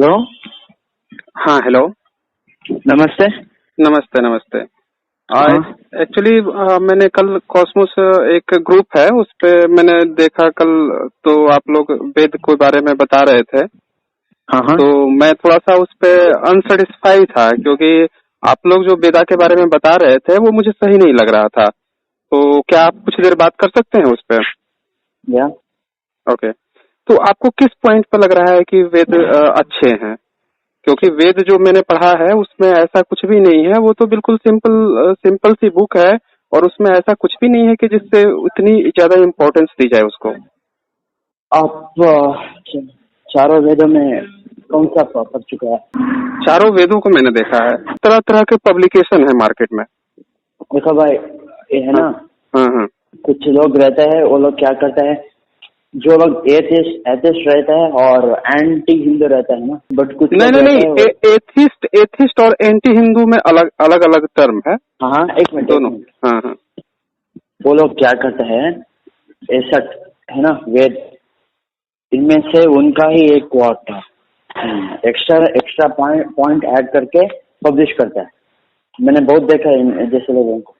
Hello. हाँ hello. नमस्ते। नमस्ते नमस्ते। हाँ। एक्चुअली मैंने कल कॉस्मोस एक ग्रुप है उस पे मैंने देखा कल, तो आप लोग वेद के बारे में बता रहे थे। हाँ हाँ। तो मैं थोड़ा सा उस पे अनसेटिस्फाई था क्योंकि आप लोग जो वेदा के बारे में बता रहे थे वो मुझे सही नहीं लग रहा था। तो क्या आप कुछ देर बात कर सकते हैं उस पे? या ओके। तो आपको किस पॉइंट पर लग रहा है कि वेद अच्छे हैं? क्योंकि वेद जो मैंने पढ़ा है उसमें ऐसा कुछ भी नहीं है, वो तो बिल्कुल सिंपल सी बुक है और उसमें ऐसा कुछ भी नहीं है कि जिससे उतनी ज्यादा इम्पोर्टेंस दी जाए उसको। आप चारों वेदों में कौन सा पढ़ चुका है? चारों वेदों को मैंने देखा है, तरह तरह के पब्लिकेशन है मार्केट में। देखो भाई, ये है ना, हाँ हाँ। कुछ लोग रहते हैं, वो लोग क्या करते हैं, जो लोग एथिस्ट रहता है और एंटी हिंदू रहता है ना, बट कुछ नहीं लोग नहीं रहते नहीं, हैं एथिस्ट और एंटी हिंदू में अलग अलग अलग टर्म है। हाँ, एक मिनट दोनों। हाँ हाँ। वो लोग क्या करते हैं, ऐसा है ना, वेद इनमें से उनका ही एक वर्ड था, एक्स्ट्रा पॉइंट ऐड करके पब्लिश करता है। मैंने बहुत देखा है जैसे लोगों को।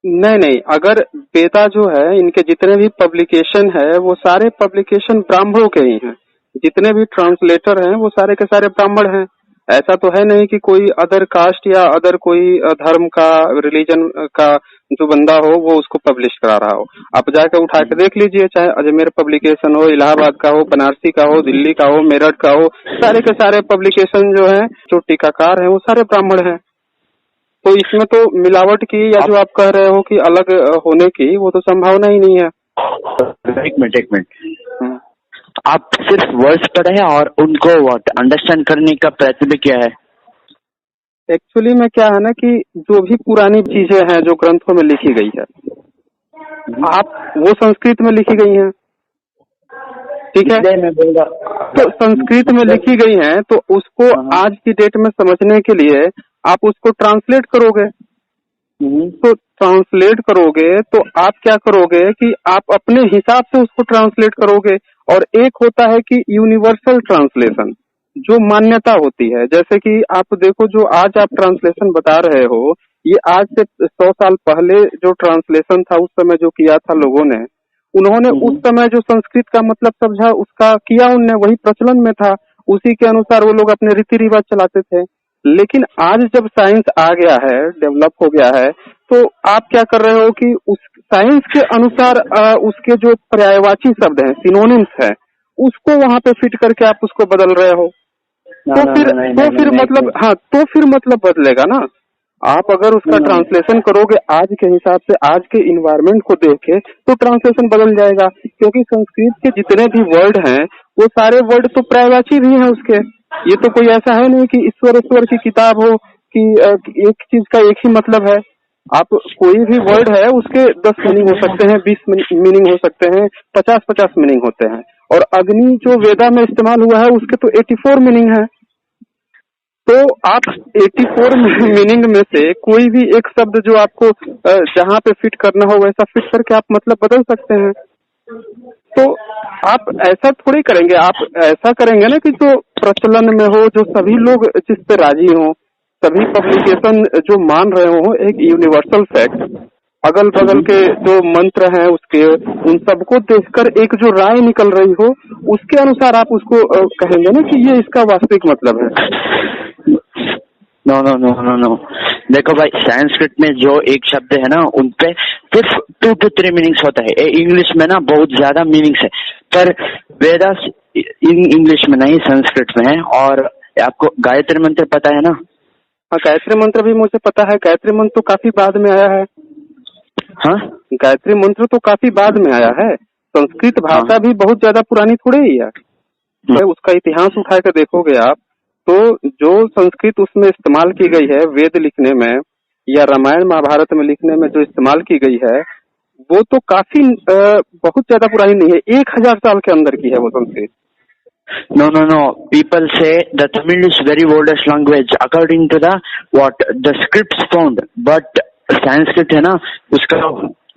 नहीं नहीं, अगर वेदा जो है इनके जितने भी पब्लिकेशन है वो सारे पब्लिकेशन ब्राह्मणों के ही हैं। जितने भी ट्रांसलेटर हैं वो सारे के सारे ब्राह्मण हैं। ऐसा तो है नहीं कि कोई अदर कास्ट या अदर कोई धर्म का, रिलीजन का जो बंदा हो वो उसको पब्लिश करा रहा हो। आप जाकर उठा के देख लीजिए, चाहे अजमेर पब्लिकेशन हो, इलाहाबाद का हो, बनारसी का हो, दिल्ली का हो, मेरठ का हो, सारे के सारे पब्लिकेशन जो है, जो टीकाकार है वो सारे ब्राह्मण हैं। तो इसमें तो मिलावट की या जो आप कह रहे हो कि अलग होने की, वो तो संभावना ही नहीं है। एक मिनट, आप सिर्फ वर्ड्स पढ़े हैं और उनको अंडरस्टैंड करने का प्रयत्न भी किया है? एक्चुअली में क्या है ना कि जो भी पुरानी चीजें हैं जो ग्रंथों में लिखी गई है, आप वो संस्कृत में लिखी गई हैं, ठीक है? मैं बोलूँगा तो संस्कृत में लिखी गई हैं तो उसको आज की डेट में समझने के लिए आप उसको ट्रांसलेट करोगे। तो ट्रांसलेट करोगे तो आप क्या करोगे कि आप अपने हिसाब से उसको ट्रांसलेट करोगे। और एक होता है कि यूनिवर्सल ट्रांसलेशन, जो मान्यता होती है। जैसे कि आप देखो, जो आज आप ट्रांसलेशन बता रहे हो, ये आज से 100 साल पहले जो ट्रांसलेशन था उस समय जो किया था लोगों ने, उन्होंने उस समय जो संस्कृत का मतलब समझा उसका किया, उनने वही प्रचलन में था, उसी के अनुसार वो लोग अपने रीति रिवाज चलाते थे। लेकिन आज जब साइंस आ गया है, डेवलप हो गया है, तो आप क्या कर रहे हो कि उस साइंस के अनुसार उसके जो पर्यायवाची शब्द हैं, सिनोनिम्स है, उसको वहां पे फिट करके आप उसको बदल रहे हो। तो फिर मतलब बदलेगा ना। आप अगर उसका ट्रांसलेशन करोगे आज के हिसाब से, आज के इन्वायरमेंट को देख के, तो ट्रांसलेशन बदल जाएगा। क्योंकि संस्कृत के जितने भी वर्ड हैं वो सारे वर्ड तो पर्यायवाची भी हैं उसके। ये तो कोई ऐसा है नहीं कि ईश्वर की किताब हो कि एक चीज का एक ही मतलब है। आप कोई भी वर्ड है उसके 10 मीनिंग हो सकते हैं, 20 मीनिंग हो सकते हैं, 50 मीनिंग होते हैं। और अग्नि जो वेदा में इस्तेमाल हुआ है उसके तो 84 मीनिंग है। तो आप 84 मीनिंग में से कोई भी एक शब्द जो आपको जहाँ पे फिट करना हो वैसा फिट करके आप मतलब बदल सकते हैं। तो आप ऐसा थोड़ी करेंगे, आप ऐसा करेंगे ना कि जो प्रचलन में हो, जो सभी लोग जिस पे राजी हो, सभी पब्लिकेशन जो मान रहे हो, एक यूनिवर्सल फैक्ट, अगल बगल के जो मंत्र हैं उसके, उन सबको देखकर एक जो राय निकल रही हो, उसके अनुसार आप उसको कहेंगे ना कि ये इसका वास्तविक मतलब है। नो। देखो भाई, संस्कृत में जो एक शब्द है ना, उनपे सिर्फ 2 to 3 मीनिंग्स होता है। इंग्लिश में ना बहुत ज्यादा मीनिंग्स है, पर वेदास इंग्लिश में नहीं, संस्कृत में है। और आपको गायत्री मंत्र पता है ना? हाँ, गायत्री मंत्र भी मुझे पता है। गायत्री मंत्र तो काफी बाद में आया है। हाँ, गायत्री मंत्र तो काफी बाद में आया है। संस्कृत भाषा भी बहुत ज्यादा पुरानी थोड़ी ही है। तो उसका इतिहास उठा कर देखोगे आप, तो जो संस्कृत उसमें इस्तेमाल की गई है वेद लिखने में या रामायण महाभारत में लिखने में जो इस्तेमाल की गई है, वो तो काफी बहुत ज्यादा पुरानी नहीं है। 1000 साल के अंदर की है वो Sanskrit. No. People say the Tamil is very oldest language according to the scripts found, but Sanskrit है ना, उसका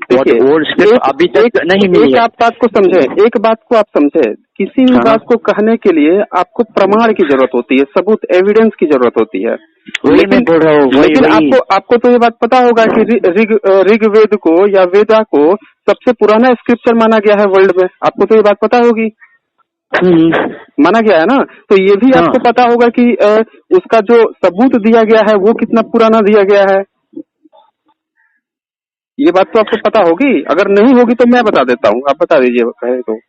देखिए, ओल्ड स्क्रिप्ट अभी तक नहीं मिली एक है। आप बात को समझे, एक बात को आप समझे, किसी भी हाँ। बात को कहने के लिए आपको प्रमाण की जरूरत होती है, सबूत, एविडेंस की जरूरत होती है। वही मैं बोल रहा हूँ, वही वही। आपको तो ये बात पता होगा कि ऋग्वेद को या वेदा को सबसे पुराना स्क्रिप्चर माना गया है वर्ल्ड में, आपको तो ये बात पता होगी। माना गया है ना, तो ये भी आपको पता होगा कि उसका जो सबूत दिया गया है वो कितना पुराना दिया गया है। ये बात तो आपको पता होगी, अगर नहीं होगी तो मैं बता देता हूँ, आप बता दीजिए कहे तो।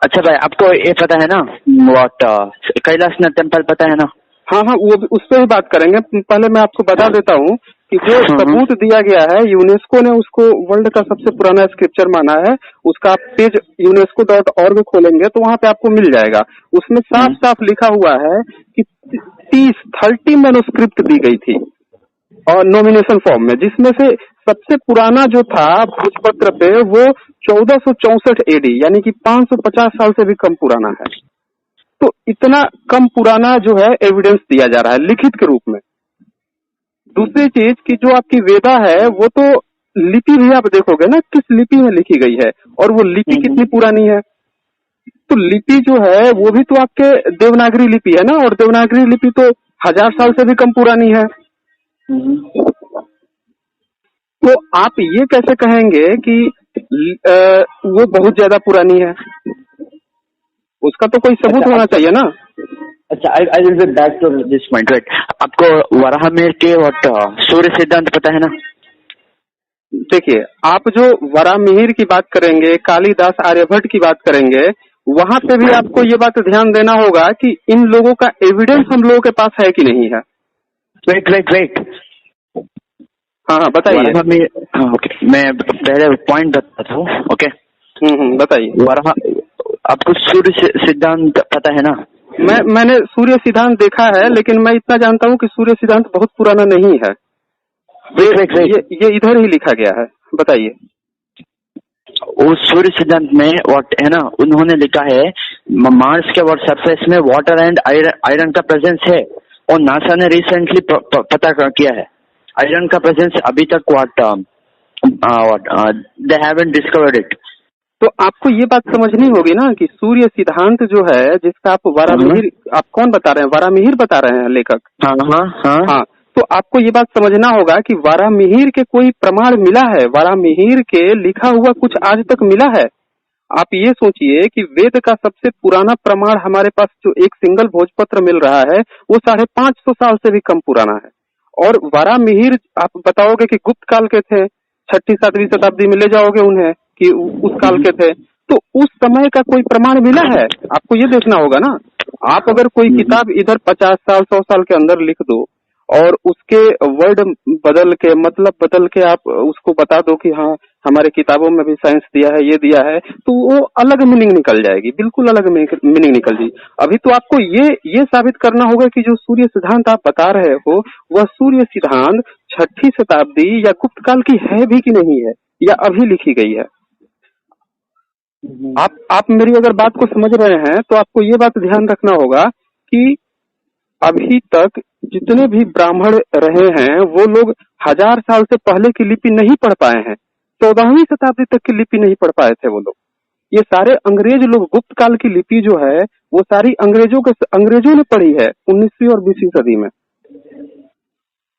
अच्छा भाई, आपको ये पता है ना व्हाट कैलाशनाथ टेम्पल पता है ना? हाँ हाँ, वो उस पर ही बात करेंगे। पहले मैं आपको बता देता हूँ कि जो सबूत दिया गया है, यूनेस्को ने उसको वर्ल्ड का सबसे पुराना स्क्रिप्चर माना है। उसका आप पेज UNESCO.org खोलेंगे तो वहाँ पे आपको मिल जाएगा। उसमें साफ साफ लिखा हुआ है कि 30 मैन्युस्क्रिप्ट दी गई थी और नॉमिनेशन फॉर्म में, जिसमें से सबसे पुराना जो था भोजपत्र पे वो 1464 AD, यानी कि 550 साल से भी कम पुराना है। तो इतना कम पुराना जो है एविडेंस दिया जा रहा है लिखित के रूप में। दूसरी चीज कि जो आपकी वेदा है वो तो लिपि भी आप देखोगे ना किस लिपि में लिखी गई है, और वो लिपि कितनी पुरानी है। तो लिपि जो है वो भी तो आपके देवनागरी लिपि है ना, और देवनागरी लिपि तो 1000 साल से भी कम पुरानी है। तो आप ये कैसे कहेंगे कि वो बहुत ज्यादा पुरानी है? उसका तो कोई सबूत होना चाहिए ना। अच्छा, I will be back to this point, right. आपको वराहमिहिर के व्हाट सूर्य सिद्धांत पता है ना? देखिए, आप जो वराहमिहिर की बात करेंगे, कालिदास, आर्यभट्ट की बात करेंगे, वहां पे भी आपको ये बात ध्यान देना होगा कि इन लोगों का एविडेंस हम लोगों के पास है कि नहीं है। वेट। हाँ बताइए। हाँ, ओके, मैं पहले पॉइंट बताता हूँ। ओके, बताइए। आपको सूर्य सिद्धांत पता है ना? मैंने सूर्य सिद्धांत देखा है, लेकिन मैं इतना जानता हूँ कि सूर्य सिद्धांत बहुत पुराना नहीं है। ये इधर ही लिखा गया है, बताइए। उस सूर्य सिद्धांत में व्हाट है ना, उन्होंने लिखा है मार्स के व्हाट सरफेस में वाटर एंड आयरन का प्रेजेंस है, और नासा ने रिसेंटली पता किया है आयरन का प्रेजेंस अभी तक what they haven't discovered it. तो आपको ये बात समझनी होगी ना कि सूर्य सिद्धांत जो है, जिसका आप वराहमिहिर, आप कौन बता रहे हैं? वराहमिहिर बता रहे हैं लेखक। हाँ। तो आपको ये बात समझना होगा कि वराहमिहिर के कोई प्रमाण मिला है? वराहमिहिर के लिखा हुआ कुछ आज तक मिला है? आप ये सोचिए कि वेद का सबसे पुराना प्रमाण हमारे पास जो एक सिंगल भोजपत्र मिल रहा है वो 550 साल से भी कम पुराना है। और वराहमिहिर आप बताओगे कि गुप्त काल के थे, 6वीं-7वीं शताब्दी में ले जाओगे उन्हें कि उस काल के थे, तो उस समय का कोई प्रमाण मिला है? आपको ये देखना होगा ना। आप अगर कोई किताब इधर 50 साल 100 साल के अंदर लिख दो और उसके वर्ड बदल के, मतलब बदल के आप उसको बता दो कि हाँ हमारे किताबों में भी साइंस दिया है, ये दिया है, तो वो अलग मीनिंग निकल जाएगी, बिल्कुल अलग मीनिंग निकल जाएगी। अभी तो आपको ये साबित करना होगा कि जो सूर्य सिद्धांत आप बता रहे हो वह सूर्य सिद्धांत 6वीं शताब्दी या गुप्त काल की है भी कि नहीं है, या अभी लिखी गई है। आप मेरी अगर बात को समझ रहे हैं तो आपको ये बात ध्यान रखना होगा कि अभी तक जितने भी ब्राह्मण रहे हैं वो लोग 1000 साल से पहले की लिपि नहीं पढ़ पाए हैं, 14वीं शताब्दी तक की लिपि नहीं पढ़ पाए थे वो लोग। ये सारे अंग्रेज लोग, गुप्त काल की लिपि जो है वो सारी अंग्रेजों ने पढ़ी है 19वीं और 20वीं सदी में।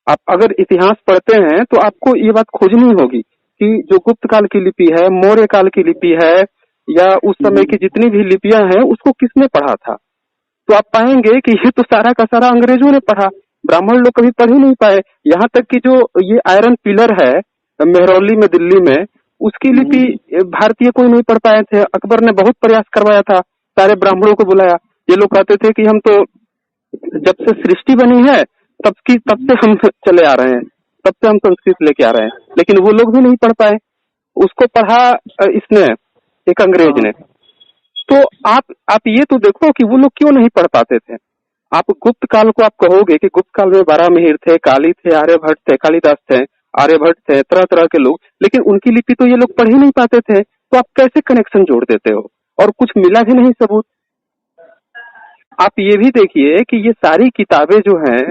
आप अगर इतिहास पढ़ते हैं तो आपको ये बात खोजनी होगी कि जो गुप्त काल की लिपि है, मौर्य काल की लिपि है, या उस समय की जितनी भी लिपियां हैं उसको किसने पढ़ा था। तो आप पाएंगे कि ये तो सारा का सारा अंग्रेजों ने पढ़ा, ब्राह्मण लोग कभी पढ़ ही नहीं पाए। यहाँ तक कि जो ये आयरन पिलर है मेहरौली में, दिल्ली में, उसकी लिपि भारतीय कोई नहीं पढ़ पाए थे। अकबर ने बहुत प्रयास करवाया था, सारे ब्राह्मणों को बुलाया। ये लोग कहते थे कि हम तो जब से सृष्टि बनी है तब से हम चले आ रहे हैं, तब से हम संस्कृत लेके आ रहे हैं, लेकिन वो लोग भी नहीं पढ़ पाए। उसको पढ़ा इसने, एक अंग्रेज ने। तो आप ये तो देखो कि वो लोग क्यों नहीं पढ़ पाते थे। आप गुप्त काल को आप कहोगे कि गुप्त काल में वराहमिहिर थे, काली थे, आर्यभट्ट थे, कालिदास थे, आर्यभट्ट थे, तरह तरह के लोग, लेकिन उनकी लिपि तो ये लोग पढ़ ही नहीं पाते थे। तो आप कैसे कनेक्शन जोड़ देते हो? और कुछ मिला भी नहीं सबूत। आप ये भी देखिए कि ये सारी किताबें जो हैं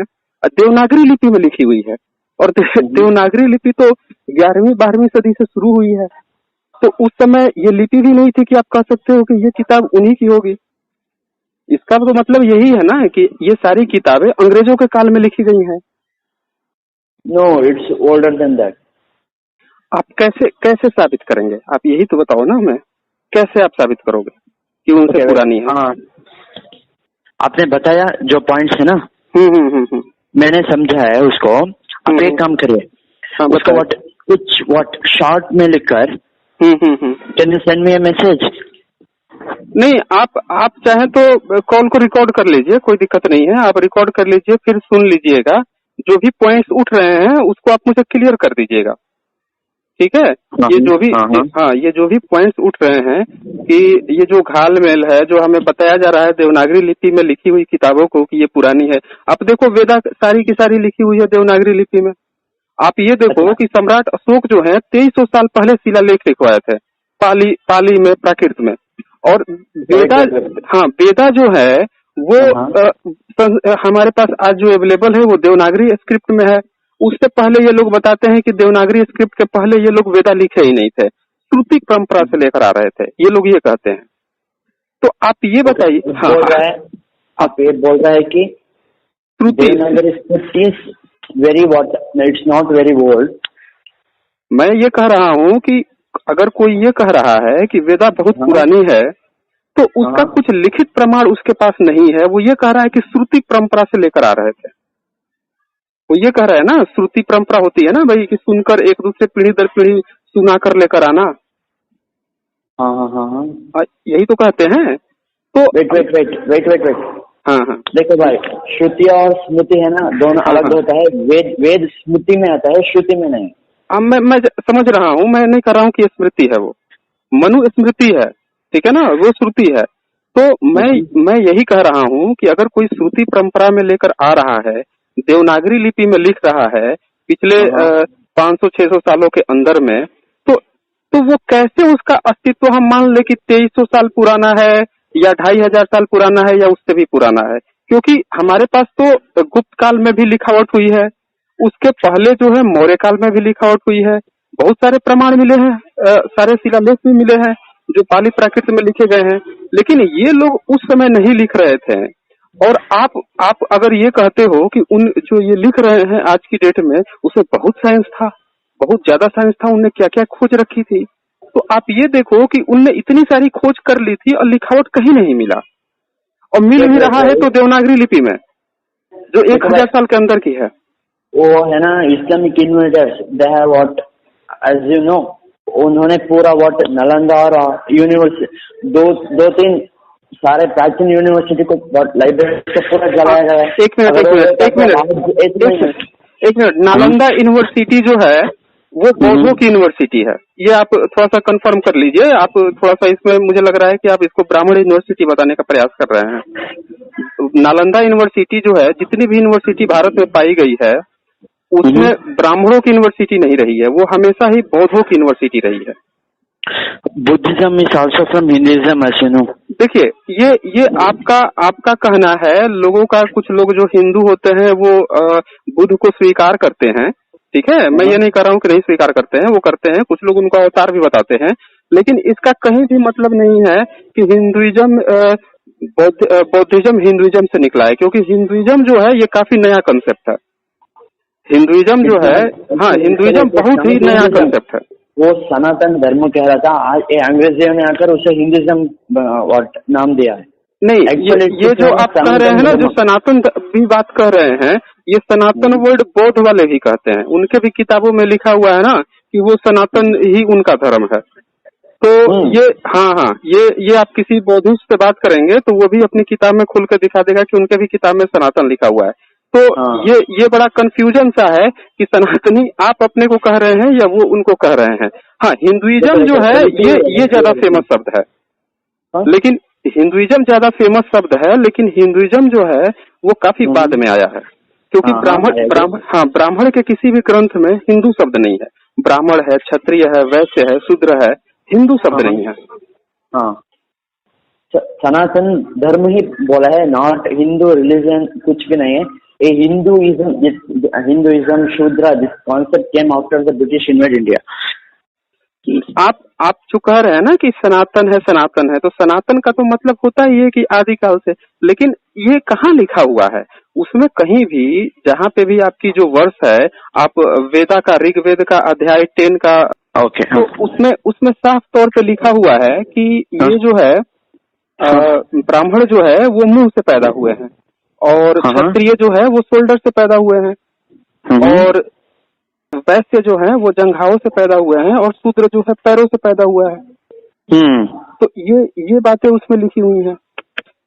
देवनागरी लिपि में लिखी हुई है, और देवनागरी लिपि तो 11वीं-12वीं सदी से शुरू हुई है। तो उस समय ये लिपि भी नहीं थी कि आप कह सकते हो कि ये किताब उन्हीं की होगी। इसका तो मतलब यही है ना कि ये सारी किताबें अंग्रेजों के काल में लिखी गई हैं। No, it's older than that. आप कैसे कैसे साबित करेंगे? आप यही तो बताओ ना हमें, कैसे आप साबित करोगे कि उनसे पुरानी है? हाँ, आपने बताया जो पॉइंट्स है ना, मैंने समझा है उसको। आप एक काम करिए, उसको व्हाट शॉर्ट में लिखकर can you send me a message? नहीं, आप चाहे तो कॉल को रिकॉर्ड कर लीजिए, कोई दिक्कत नहीं है। आप रिकॉर्ड कर लीजिए, फिर सुन लीजिएगा, जो भी पॉइंट्स उठ रहे हैं उसको आप मुझे क्लियर कर दीजिएगा, ठीक है? ये जो भी पॉइंट्स उठ रहे हैं कि ये जो घालमेल है, जो हमें बताया जा रहा है देवनागरी लिपि में लिखी हुई किताबों को कि ये पुरानी है। आप देखो, वेदा सारी की सारी लिखी हुई है देवनागरी लिपि में। आप ये देखो कि सम्राट अशोक जो है 2300 साल पहले शिलालेख लिखवाए थे पाली में, प्राकृत में। और वेदा जो है वो हमारे पास आज जो अवेलेबल है वो देवनागरी स्क्रिप्ट में है। उससे पहले ये लोग बताते हैं कि देवनागरी स्क्रिप्ट के पहले ये लोग वेदा लिखे ही नहीं थे, श्रुति परंपरा से लेकर आ रहे थे, ये लोग ये कहते हैं। तो आप ये बताइए। आप ये बोल रहे हैं कि Devanagari script is very what, it's not very old. मैं ये कह रहा हूँ कि अगर कोई ये कह रहा है कि वेदा बहुत पुरानी है, तो उसका कुछ लिखित प्रमाण उसके पास नहीं है। वो ये कह रहा है कि श्रुति परंपरा से लेकर आ रहे थे। वो ये कह रहा है ना, श्रुति परंपरा होती है ना भाई, कि सुनकर एक दूसरे पीढ़ी दर पीढ़ी सुना कर लेकर आना। यही तो कहते हैं। तो वेट। हाँ, देखो भाई, श्रुति और स्मृति है ना, दोनों अलग होता है। वेद स्मृति में आता है, श्रुति में नहीं। मैं समझ रहा हूँ, मैं नहीं कह रहा हूँ कि स्मृति है, वो मनु स्मृति है, ठीक है ना, वो श्रुति है। तो मैं यही कह रहा हूँ कि अगर कोई श्रुति परंपरा में लेकर आ रहा है, देवनागरी लिपि में लिख रहा है पिछले 500-600 सालों के अंदर में, तो वो कैसे उसका अस्तित्व हम मान ले कि 2300 साल पुराना है या 2500 साल पुराना है या उससे भी पुराना है? क्योंकि हमारे पास तो गुप्त काल में भी लिखावट हुई है, उसके पहले जो है मौर्य काल में भी लिखावट हुई है, बहुत सारे प्रमाण मिले हैं, सारे शिलालेख भी मिले हैं जो पाली प्राकृत में लिखे गए हैं। लेकिन ये लोग उस समय नहीं लिख रहे थे। और आप अगर ये कहते हो कि उन जो ये लिख रहे हैं आज की डेट में, उसमें बहुत साइंस था, बहुत ज्यादा साइंस था, उनने क्या क्या खोज रखी थी। तो आप ये देखो कि उनने इतनी सारी खोज कर ली थी और लिखावट कहीं नहीं मिला, और मिल भी रहा है तो देवनागरी लिपि में, जो 1000 साल के अंदर की है। वो है ना Islamic invaders, they have what, as you know, उन्होंने पूरा व्हाट नालंदा और यूनिवर्सिटी, दो तीन सारे प्राचीन यूनिवर्सिटी को, लाइब्रेरी को पूरा जलाया गया है। एक मिनट, नालंदा यूनिवर्सिटी जो है वो बौद्धों की यूनिवर्सिटी है, ये आप थोड़ा सा कंफर्म कर लीजिए। आप थोड़ा सा इसमें मुझे लग रहा है कि आप इसको ब्राह्मण यूनिवर्सिटी बताने का प्रयास कर रहे हैं। नालंदा यूनिवर्सिटी जो है, जितनी भी यूनिवर्सिटी भारत में पाई गई है उसमें ब्राह्मणों की यूनिवर्सिटी नहीं रही है, वो हमेशा ही बौद्धों की यूनिवर्सिटी रही है। Buddhism is also from Hinduism, ऐसे नो। देखिए, ये आपका कहना है। लोगों का, कुछ लोग जो हिंदू होते हैं वो बुद्ध को स्वीकार करते हैं, ठीक है, मैं ये नहीं कर रहा हूँ कि नहीं स्वीकार करते हैं, वो करते हैं। कुछ लोग उनका अवतार भी बताते हैं, लेकिन इसका कहीं भी मतलब नहीं है कि हिंदुइज्म बौद्धिज्म हिंदुइज्म से निकला है, क्योंकि हिंदुइज्म जो है ये काफी नया कंसेप्ट है। हिंदुइज्म जो है, हिंदुइज्म बहुत ही नया कंसेप्ट है। वो सनातन धर्म कह रहा था, आज अंग्रेजियों ने आकर उसे हिंदुइज्म नाम दिया है। नहीं, ये जो आप कह रहे हैं ना, जो सनातन भी बात कह रहे हैं, ये सनातन वर्ड बौद्ध वाले भी कहते हैं। उनके भी किताबों में लिखा हुआ है ना कि वो सनातन ही उनका धर्म है। तो ये आप किसी बौद्धिस्ट से बात करेंगे तो वो भी अपनी किताब में खुल कर दिखा देगा कि उनके भी किताब में सनातन लिखा हुआ है। तो ये बड़ा कंफ्यूजन सा है कि सनातनी आप अपने को कह रहे हैं या वो उनको कह रहे हैं। हिंदुइज्म जो है ये ज्यादा फेमस शब्द है, लेकिन हिंदुइज्म ज्यादा फेमस शब्द है, लेकिन हिंदुइज्म जो है वो काफी बाद में आया है, क्योंकि ब्राह्मण के किसी भी ग्रंथ में हिंदू शब्द नहीं है। ब्राह्मण है, क्षत्रिय है, वैश्य है, शूद्र है, हिंदू शब्द नहीं है। सनातन धर्म ही बोला है, नॉट हिंदू रिलीजन, कुछ भी नहीं है। A Hinduism, Shudra, this concept came after the British invaded India. आप जो कह रहे हैं ना कि सनातन है, तो सनातन का तो मतलब होता ही है कि आदिकाल से, लेकिन ये कहाँ लिखा हुआ है? उसमें कहीं भी, जहाँ पे भी आपकी जो वर्ष है, आप वेदा का, ऋग्वेद का अध्याय 10 का, ओके, तो उसमें साफ तौर पे लिखा हुआ है कि ये जो है ब्राह्मण जो है वो मुंह से पैदा हुए हैं, और क्षत्रिय जो है वो शोल्डर से पैदा हुए हैं, और वैश्य जो है वो जंघाओं से पैदा हुए हैं, और शूद्र जो है पैरों से पैदा हुआ है। तो ये बातें उसमें लिखी हुई हैं।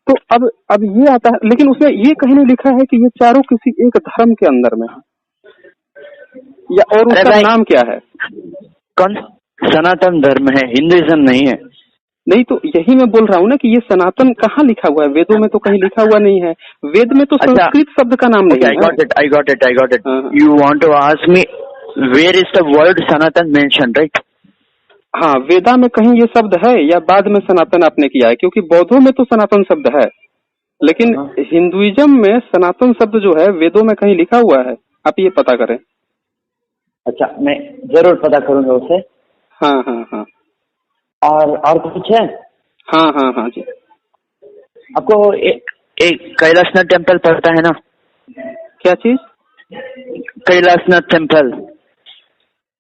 तो अब ये आता है, लेकिन उसमें ये कहीं नहीं लिखा है कि ये चारों किसी एक धर्म के अंदर में है, या और उसका नाम क्या है? कौन? सनातन धर्म है, हिंदुइज्म नहीं है। नहीं, तो यही मैं बोल रहा हूँ ना कि ये सनातन कहाँ लिखा हुआ है? वेदों में तो कहीं लिखा हुआ नहीं है। वेद में तो संस्कृत शब्द का नाम नहीं है। I got it. You want to ask me where is the word Sanatan mentioned, right? हाँ, वेदा में कहीं ये शब्द है या बाद में सनातन आपने किया है? क्योंकि बौद्धों में तो सनातन शब्द है, लेकिन हिंदुइज्म में सनातन शब्द जो है वेदों में कहीं लिखा हुआ है? आप ये पता करें। अच्छा, मैं जरूर पता करूंगा उसे। हाँ। और कुछ है? हाँ जी। आपको एक कैलाशनाथ टेम्पल पता है ना? क्या चीज? कैलाशनाथ टेम्पल।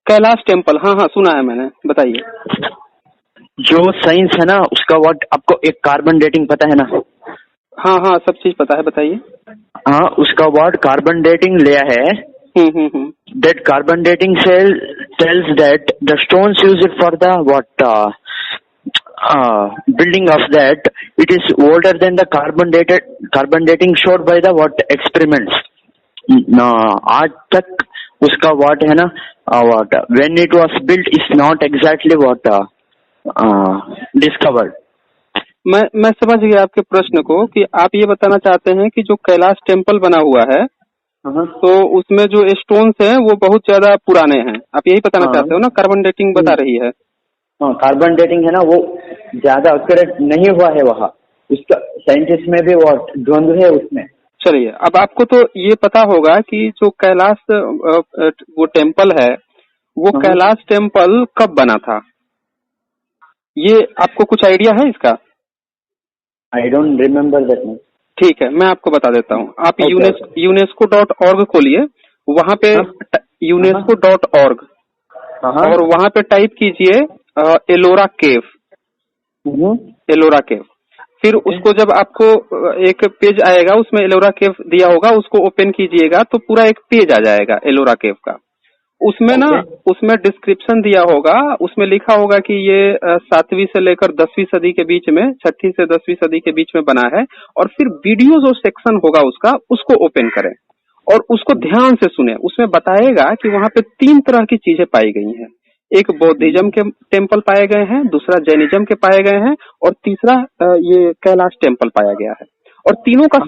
कैलाश टेम्पल, हाँ सुना है मैंने, बताइए। जो साइंस है ना उसका वर्ड, आपको एक कार्बन डेटिंग पता है ना? हाँ, सब चीज पता है, बताइए। हाँ, उसका वर्ड कार्बन डेटिंग लिया है। That carbon dating cell tells that the stones used for the building of that, it is older than the carbon dating showed by the experiments. आज तक उसका what है ना, when it was built is not exactly discovered. मैं समझ गया आपके प्रश्न को, कि आप ये बताना चाहते हैं कि जो कैलाश टेम्पल बना हुआ है तो उसमें जो स्टोन्स हैं वो बहुत ज्यादा पुराने हैं, आप यही बताना चाहते हो ना? कार्बन डेटिंग बता रही है। हाँ, कार्बन डेटिंग है ना, वो ज्यादा एक्यूरेट नहीं हुआ है वहाँ, उसका साइंटिस्ट में भी वो द्वंद्व है उसमें। चलिए, अब आपको तो ये पता होगा कि जो कैलाश वो टेम्पल है, वो कैलाश टेम्पल कब बना था? ये आपको कुछ आइडिया है इसका? I don't remember that. ठीक है, मैं आपको बता देता हूँ। आप UNESCO.org खोलिए, वहाँ पे UNESCO.org, और वहाँ पे टाइप कीजिए एलोरा केव। फिर उसको जब आपको एक पेज आएगा, उसमें एलोरा केव दिया होगा, उसको ओपन कीजिएगा तो पूरा एक पेज आ जाएगा एलोरा केव का। उसमें ना, उसमें डिस्क्रिप्शन दिया होगा, उसमें लिखा होगा कि ये 7वीं से लेकर 10वीं सदी के बीच में, 6ठी से 10वीं सदी के बीच में बना है। और फिर वीडियो जो सेक्शन होगा उसका, उसको ओपन करें और उसको ध्यान से सुने। उसमें बताएगा कि वहाँ पे 3 तरह की चीजें पाई गई हैं। एक बौद्धिज्म के टेम्पल पाए गए हैं, दूसरा जैनिज्म के पाए गए हैं, और तीसरा ये कैलाश टेम्पल पाया गया है। और तीनों का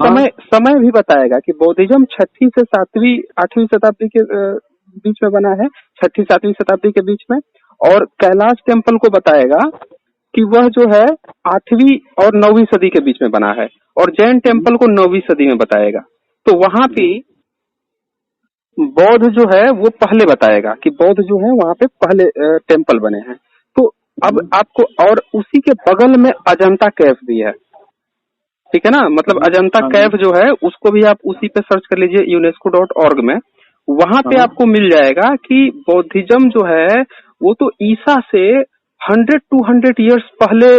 समय भी बताएगा कि बौद्धिज्म 6ठी से 7वीं 8वीं शताब्दी के बीच में बना है, 6ठी 7वीं शताब्दी के बीच में। और कैलाश टेम्पल को बताएगा कि वह जो है 8वीं और 9वीं सदी के बीच में बना है, और जैन टेम्पल को 9वीं सदी में बताएगा। तो वहां पे बौद्ध जो है वो पहले बताएगा कि बौद्ध जो है वहां पे पहले टेम्पल बने हैं। तो अब आपको, और उसी के बगल में अजंता कैव भी है, ठीक है ना? मतलब अजंता कैव जो है उसको भी आप उसी पे सर्च कर लीजिए UNESCO.org में। वहां पे आपको मिल जाएगा कि बौद्धिज्म जो है वो तो ईसा से 100-200 ईयर्स पहले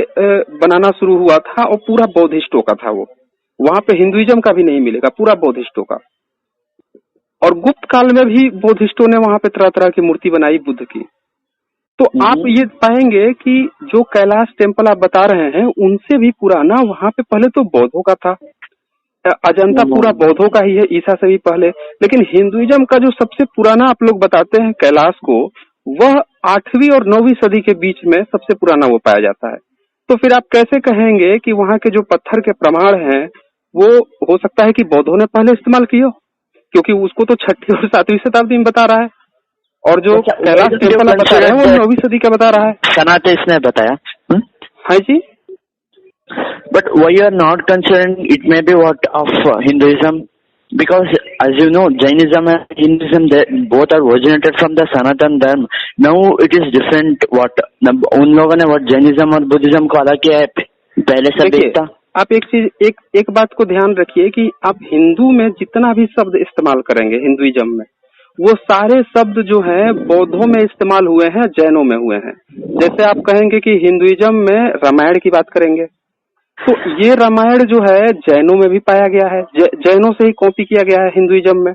बनाना शुरू हुआ था, और पूरा बौद्धिस्टों का था वो। वहां पे हिंदुइज्म का भी नहीं मिलेगा, पूरा बौद्धिस्टों का। और गुप्त काल में भी बौद्धिस्टों ने वहां पे तरह तरह की मूर्ति बनाई बुद्ध की। तो आप ये पाएंगे कि जो कैलाश टेम्पल आप बता रहे हैं उनसे भी पुराना वहां पे पहले तो बौद्धों का था। अजंता पूरा बौद्धों का ही है, ईसा से भी पहले। लेकिन हिंदुइज्म का जो सबसे पुराना आप लोग बताते हैं कैलाश को, वह 8वीं और 9वीं सदी के बीच में सबसे पुराना वो पाया जाता है। तो फिर आप कैसे कहेंगे कि वहाँ के जो पत्थर के प्रमाण हैं वो हो सकता है कि बौद्धों ने पहले इस्तेमाल किया, क्योंकि उसको तो 6ठी और 7वीं शताब्दी में बता रहा है, और जो कैलाश टेम्पल आप बता रहे हैं वो 9वीं सदी का बता रहा है। सनातन ने बताया। हाँ जी। But why you are not considering it may be what of Hinduism? because as you know, Jainism and Hinduism, they both are originated from the Sanatan Dharma. Now it is different. What उन लोगों ने what Jainism और Buddhism को अलग किया है पहले से देखता। आप एक बात को ध्यान रखिए कि आप हिंदू में जितना भी शब्द इस्तेमाल करेंगे हिंदुइज्म में, वो सारे शब्द जो हैं बौद्धों में इस्तेमाल हुए हैं, जैनों में हुए हैं। जैसे आप कहेंगे कि हिंदुइज्म में रामायण की बात करेंगे, तो ये रामायण जो है जैनों में भी पाया गया है, जैनों से ही कॉपी किया गया है हिंदुइज्म में।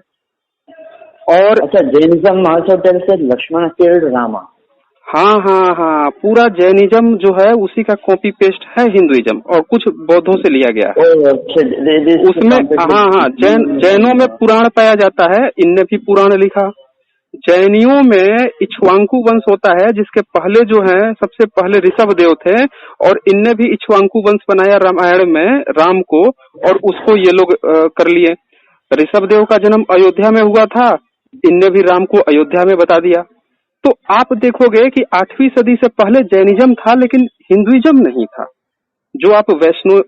और अच्छा, Jainism also tells that Lakshman killed Rama. हाँ, पूरा जैनिज्म जो है उसी का कॉपी पेस्ट है हिंदुइज्म, और कुछ बौद्धों से लिया गया है। उसमें हाँ, जैनों में पुराण पाया जाता है, इनने भी पुराण लिखा। जैनियों में इक्ष्वाकु वंश होता है, जिसके पहले जो है सबसे पहले ऋषभ देव थे, और इनने भी इक्ष्वाकु वंश बनाया रामायण में राम को, और उसको ये लोग कर लिए। ऋषभ देव का जन्म अयोध्या में हुआ था, इनने भी राम को अयोध्या में बता दिया। तो आप देखोगे कि 8वीं सदी से पहले जैनिज्म था, लेकिन हिंदुइज्म नहीं था। जो आप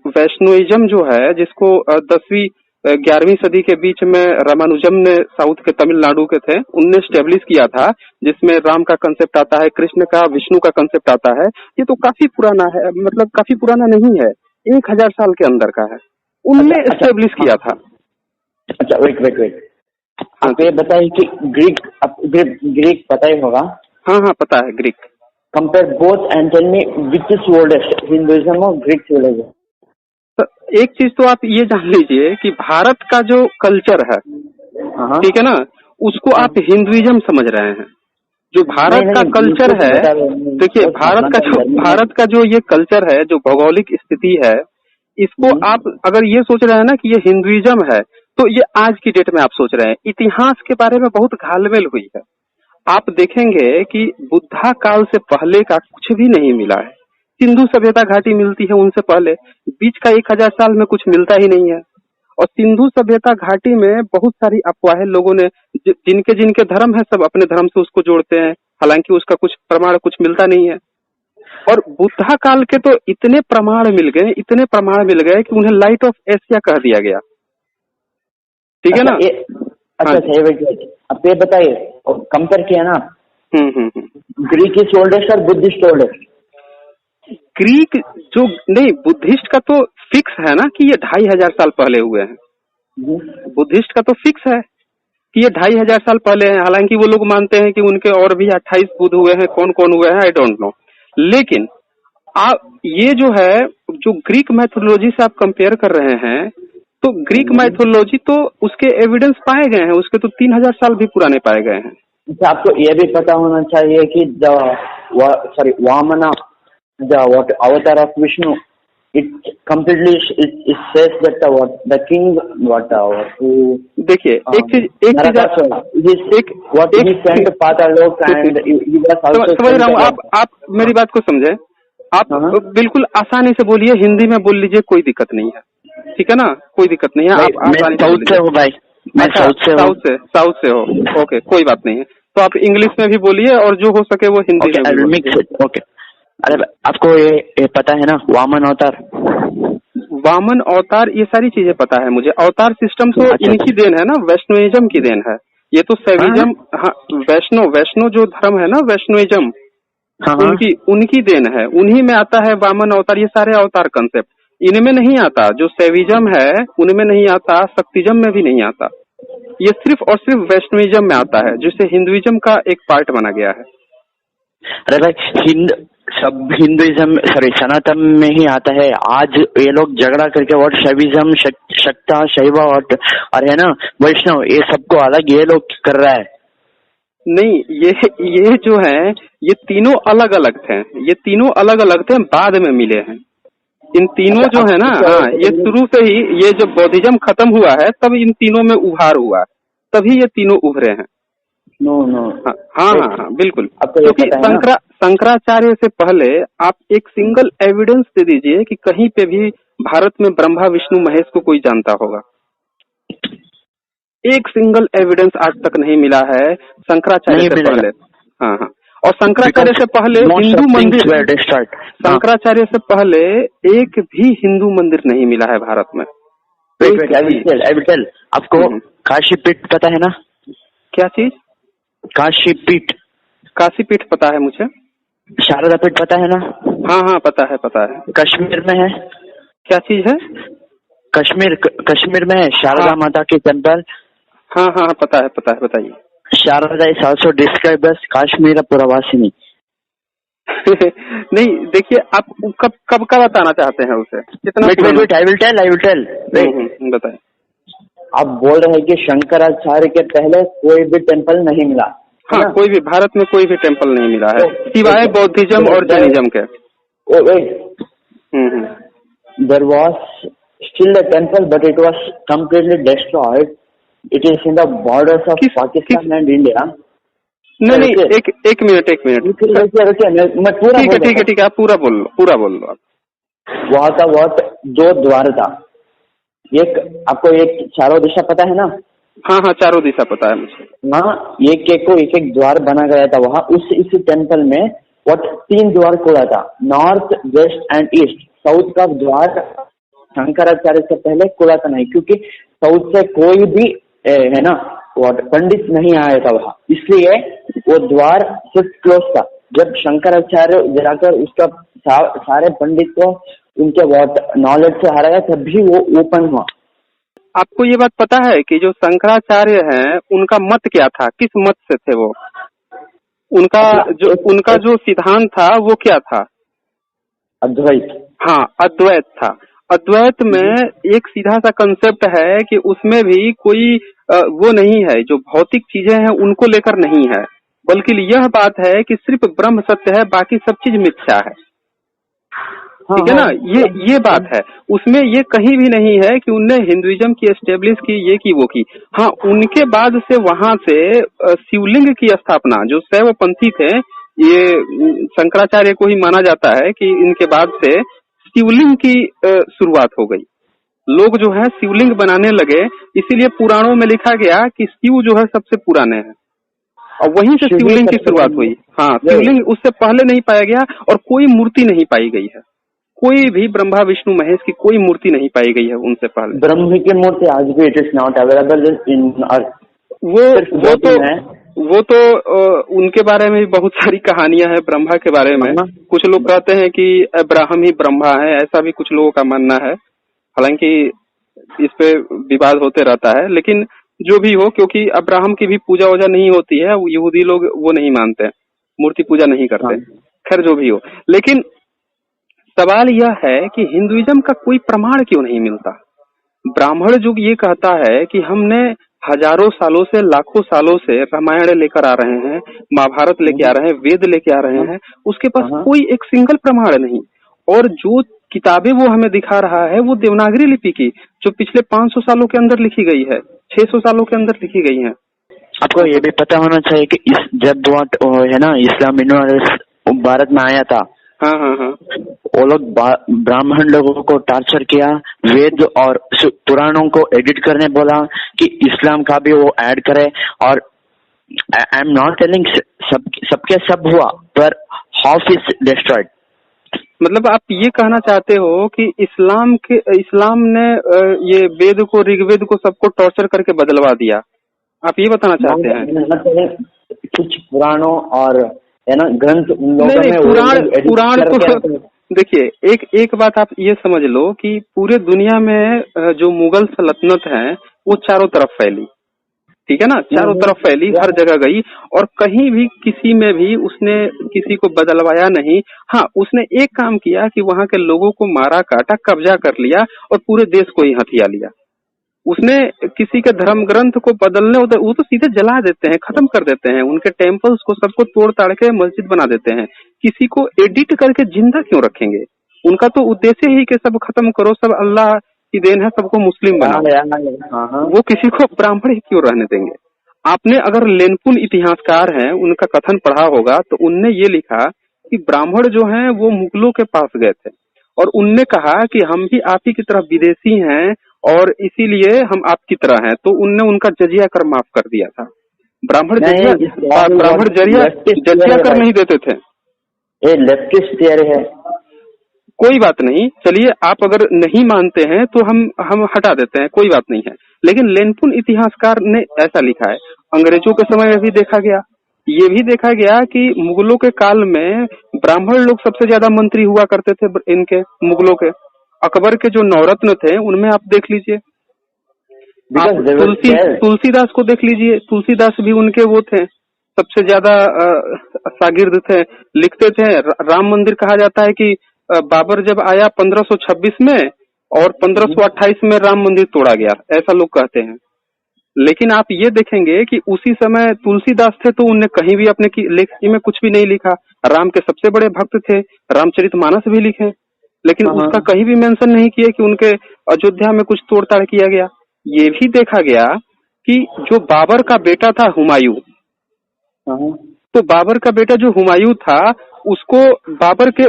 वैष्णोइज्म जो है, जिसको 10वीं 11वीं सदी के बीच में रामानुजम ने साउथ के तमिलनाडु के थे, उनने स्टेब्लिश किया था, जिसमें राम का कंसेप्ट आता है, कृष्ण का, विष्णु का कंसेप्ट आता है। ये तो काफी पुराना है, मतलब काफी पुराना नहीं है, 1000 साल के अंदर का है, उनने स्टेब्लिश किया था। अच्छा, वेट आप ये बताइए कि ग्रीक पता ही होगा। हाँ, पता है Greek. Compare both and tell me which is oldest, Hinduism और ग्रीक सिविलाइजेशन। तो एक चीज तो आप ये जान लीजिए कि भारत का जो कल्चर है, ठीक है ना, उसको आप हिंदुइज्म समझ रहे हैं। जो भारत का कल्चर है, देखिए भारत का जो ये कल्चर है, जो भौगोलिक स्थिति है, इसको आप अगर ये सोच रहे हैं ना कि ये हिंदुइज्म है, तो ये आज की डेट में आप सोच रहे हैं। इतिहास के बारे में बहुत घालमेल हुई है। आप देखेंगे कि बुद्धा काल से पहले का कुछ भी नहीं मिला है। सिंधु सभ्यता घाटी मिलती है, उनसे पहले बीच का 1000 साल में कुछ मिलता ही नहीं है। और सिंधु सभ्यता घाटी में बहुत सारी अफवाहें लोगों ने, जिनके धर्म है, सब अपने धर्म से उसको जोड़ते हैं, हालांकि उसका कुछ प्रमाण कुछ मिलता नहीं है। और बुद्धा काल के तो इतने प्रमाण मिल गए कि उन्हें लाइट ऑफ एशिया कह दिया गया, ठीक है ना। अच्छा, अब ये बताइए, कंपेयर किया ना, ग्रीक इज ओल्डेस्ट और बुद्धिस्ट ओल्डेस्ट? ग्रीक जो नहीं, बुद्धिस्ट का तो फिक्स है ना कि ये 2500 साल पहले हुए हैं। बुद्धिस्ट का तो फिक्स है कि ये 2500 साल पहले हैं। हालांकि वो लोग मानते हैं कि उनके और भी 28 बुद्ध हुए हैं, कौन कौन हुए हैं आई डोंट नो। लेकिन ये जो है, जो ग्रीक मैथोलॉजी से आप कंपेयर कर रहे हैं, तो ग्रीक मैथोलॉजी तो उसके एविडेंस पाए गए हैं, उसके तो 3000 साल भी पुराने पाए गए हैं। आपको ये भी पता होना चाहिए कि वामना, what avatar of Vishnu, it completely it says that the king देखिए एक चीज what he sent Patalok and he was also समझ रहा हूँ। आप मेरी बात को समझे, आप बिल्कुल आसानी से बोलिए, हिंदी में बोल लीजिए, कोई दिक्कत नहीं है, ठीक है ना, कोई दिक्कत नहीं है। आप साउथ से हो भाई? मैं साउथ से हो, ओके, कोई बात नहीं है। तो आप इंग्लिश में भी बोलिए, और जो हो सके वो हिंदी में भी बोलिए। ओके। अरे आपको ये पता है ना, वामन अवतार ये सारी चीजें पता है मुझे। अवतार सिस्टम तो इनकी देन है ना, वैष्णोइज्म की देन है ये तो। सैविज्म, हाँ, वैष्णो जो धर्म है ना, वैष्णोइज्म, उनकी देन है। उन्हीं में आता है वामन अवतार, ये सारे अवतार कंसेप्ट इनमें नहीं आता। जो सैविज्म है उनमें नहीं आता, शक्तिज्म में भी नहीं आता। ये सिर्फ और सिर्फ वैष्णोइज्म में आता है, जिससे हिंदुइज्म का एक पार्ट बना गया है। अरे भाई, सब हिंदुइज्म सनातन में ही आता है। आज ये लोग झगड़ा करके और शैविज्म, शक्ता, शैव और है ना वैष्णव, ये सबको अलग ये लोग कर रहा है। नहीं, ये जो है, ये तीनों अलग अलग थे, बाद में मिले हैं। इन तीनों जो है ना, हाँ, ये शुरू से ही, ये जब बौद्धिज्म खत्म हुआ है तब इन तीनों में उभार हुआ, तभी ये तीनों उभरे हैं। हाँ, बिल्कुल। क्योंकि शंकराचार्य से पहले आप एक सिंगल एविडेंस दे दीजिए कि कहीं पे भी भारत में ब्रह्मा, विष्णु, महेश को कोई जानता होगा। एक सिंगल एविडेंस आज तक नहीं मिला है शंकराचार्य से पहले। हाँ, और शंकराचार्य से पहले हिंदू मंदिर, शंकराचार्य से पहले एक भी हिंदू मंदिर नहीं मिला है भारत में। I will tell. आपको काशी पीठ पता है ना? क्या चीज? काशी पीठ। काशी पीठ पता है मुझे। शारदा पीठ पता है ना? हाँ हाँ पता है पता है। कश्मीर में है। क्या चीज है? कश्मीर में है शारदा हाँ। माता की टेम्पल। हाँ हाँ पता है बताइए। Sharada is also describe as Kashmir पुरवासिनी। नहीं देखिए, आप कब कब का बताना चाहते हैं उसे? कितना? Wait I will tell. बताए। आप बोल रहे हैं कि शंकराचार्य के पहले कोई भी टेम्पल नहीं मिला। हाँ, कोई भी भारत में कोई भी टेम्पल नहीं मिला है सिवाय बौद्धिज्म और जैनिज्म के। There was still a temple, but it was completely destroyed. It is in the borders of Pakistan and India. नहीं, एक मिनट। मैं पूरा ठीक है, आप पूरा बोल लो आप। वहाँ का दो द्वार था। आपको एक चारों दिशा पता है ना? हाँ चारों दिशा पता है मुझे। हाँ, एक द्वार बना गया था वहाँ। इस टेम्पल में 3 द्वार खुला था, north, west and east. South का द्वार शंकराचार्य से पहले खुला था नहीं, क्योंकि साउथ से कोई भी है ना पंडित नहीं आया था वहाँ, इसलिए वो द्वार सिर्फ क्लोज था। जब शंकराचार्य जाकर उसका सारे पंडित को उनके नॉलेज से हराया, तभी वो ओपन हुआ। आपको ये बात पता है कि जो शंकराचार्य हैं उनका मत क्या था? किस मत से थे वो? उनका जो सिद्धांत था वो क्या था? अद्वैत। हाँ, अद्वैत था। अद्वैत में एक सीधा सा कंसेप्ट है कि उसमें भी कोई वो नहीं है, जो भौतिक चीजें हैं उनको लेकर नहीं है, बल्कि यह बात है कि सिर्फ ब्रह्म सत्य है, बाकी सब चीज मिथ्या है। ठीक है ना? ये बात है। उसमें ये कहीं भी नहीं है कि उनने हिंदुइज्म की एस्टेब्लिश की, ये की वो की। हाँ, उनके बाद से वहां से शिवलिंग की स्थापना, जो शैवपंथी थे, ये शंकराचार्य को ही माना जाता है कि इनके बाद से शिवलिंग की शुरुआत हो गई। लोग जो है शिवलिंग बनाने लगे, इसीलिए पुराणों में लिखा गया कि शिव जो है सबसे पुराने हैं, और वहीं से शिवलिंग की शुरुआत हुई। हाँ, शिवलिंग उससे पहले नहीं पाया गया, और कोई मूर्ति नहीं पाई गई है। कोई भी ब्रह्मा विष्णु महेश की कोई मूर्ति नहीं पाई गई है उनसे पहले। ब्रह्म की मूर्ति आज भी it is not available in earth. वो तो उनके बारे में बहुत सारी कहानियां हैं ब्रह्मा के बारे में। कुछ लोग कहते हैं कि अब्राहम ही ब्रह्मा है, ऐसा भी कुछ लोगों का मानना है। हालांकि इस पे विवाद होते रहता है, लेकिन जो भी हो, क्योंकि अब्राहम की भी पूजा वूजा नहीं होती है, यहूदी लोग वो नहीं मानते, मूर्ति पूजा नहीं करते। खैर जो भी हो, लेकिन सवाल यह है कि हिंदुइज्म का कोई प्रमाण क्यों नहीं मिलता? ब्राह्मण युग ये कहता है कि हमने हजारों सालों से, लाखों सालों से रामायण लेकर आ रहे हैं, महाभारत लेके आ रहे हैं, वेद लेके आ रहे हैं, उसके पास कोई एक सिंगल प्रमाण नहीं। और जो किताबें वो हमें दिखा रहा है वो देवनागरी लिपि की, जो पिछले 500 सालों के अंदर लिखी गई है, 600 सालों के अंदर लिखी गई है। आपको ये भी पता होना चाहिए कि जब है ना इस्लाम भारत में आया था, हाँ, वो लोग ब्राह्मण लोगों को टॉर्चर किया, वेद और पुराणों को एडिट करने बोला कि इस्लाम का भी वो ऐड करे। और आई एम नॉट टेलिंग सबके सब हुआ, पर हाफ इज डिस्ट्रॉयड। मतलब आप ये कहना चाहते हो कि इस्लाम ने ये वेद को, ऋग्वेद को, सबको टॉर्चर करके बदलवा दिया, आप ये बताना चाहते हैं? कुछ पुराणों और है ना ग्रंथ उन लोगों में पुराण को देखिए, एक बात आप ये समझ लो कि पूरे दुनिया में जो मुगल सल्तनत है वो चारों तरफ फैली, ठीक है ना, चारों तरफ फैली, हर जगह गई, और कहीं भी किसी में भी उसने किसी को बदलवाया नहीं। हाँ, उसने एक काम किया कि वहां के लोगों को मारा, काटा, कब्जा कर लिया और पूरे देश को ही हथिया लिया। उसने किसी के धर्म ग्रंथ को बदलने, वो तो सीधे जला देते हैं, खत्म कर देते हैं, उनके टेम्पल्स को सबको तोड़ ताड़ के मस्जिद बना देते हैं। किसी को एडिट करके जिंदा क्यों रखेंगे? उनका तो उद्देश्य ही कि सब खत्म करो, सब अल्लाह की देन है, सबको मुस्लिम बनाओ। वो किसी को ब्राह्मण ही क्यों रहने देंगे? आपने अगर लेनपुल इतिहासकार हैं, उनका कथन पढ़ा होगा, तो उनने ये लिखा कि ब्राह्मण जो हैं वो मुगलों के पास गए थे और उनने कहा कि हम भी आप ही की तरह विदेशी हैं और इसीलिए हम आपकी तरह हैं, तो उनने उनका जजिया कर माफ कर दिया था। ब्राह्मण जजिया कर नहीं देते थे। ये लेफ्टिस्ट थियरी है। कोई बात नहीं, चलिए आप अगर नहीं मानते हैं तो हम हटा देते हैं, कोई बात नहीं है। लेकिन लेनपुन इतिहासकार ने ऐसा लिखा है। अंग्रेजों के समय में भी देखा गया, ये भी देखा गया कि मुगलों के काल में ब्राह्मण लोग सबसे ज्यादा मंत्री हुआ करते थे इनके, मुगलों के। अकबर के जो नवरत्न थे उनमें आप देख लीजिए, आप तुलसीदास को देख लीजिए, तुलसीदास भी उनके वो थे, सबसे ज्यादा शागिर्द थे, लिखते थे। राम मंदिर कहा जाता है कि बाबर जब आया 1526 में और 1528 में राम मंदिर तोड़ा गया, ऐसा लोग कहते हैं। लेकिन आप ये देखेंगे कि उसी समय तुलसीदास थे तो उनने कहीं भी अपने की लेखनी में कुछ भी नहीं लिखा। राम के सबसे बड़े भक्त थे, रामचरितमानस भी लिखे, लेकिन उसका कहीं भी मेंशन नहीं किया कि उनके अयोध्या में कुछ तोड़ताड़ किया गया। ये भी देखा गया कि जो बाबर का बेटा था हुमायूं, तो बाबर का बेटा जो हुमायूं था, उसको बाबर के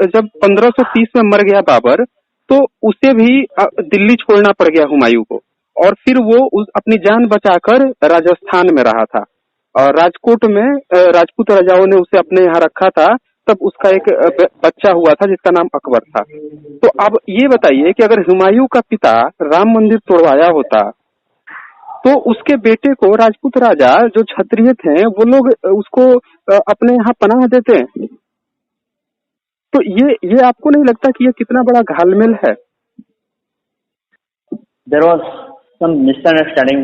जब 1530 में मर गया बाबर, तो उसे भी दिल्ली छोड़ना पड़ गया हुमायूं को, और फिर वो अपनी जान बचाकर राजस्थान में रहा था। और राजकोट में राजपूत राजाओं ने उसे अपने यहाँ रखा था, तब उसका एक बच्चा हुआ था जिसका नाम अकबर था। तो अब ये बताइए कि अगर हुमायूं का पिता राम मंदिर तोड़वाया होता तो उसके बेटे को राजपूत राजा जो क्षत्रिय थे वो लोग उसको अपने यहाँ पनाह देते। तो ये आपको नहीं लगता कि ये कितना बड़ा घालमेल है? There was some misunderstanding.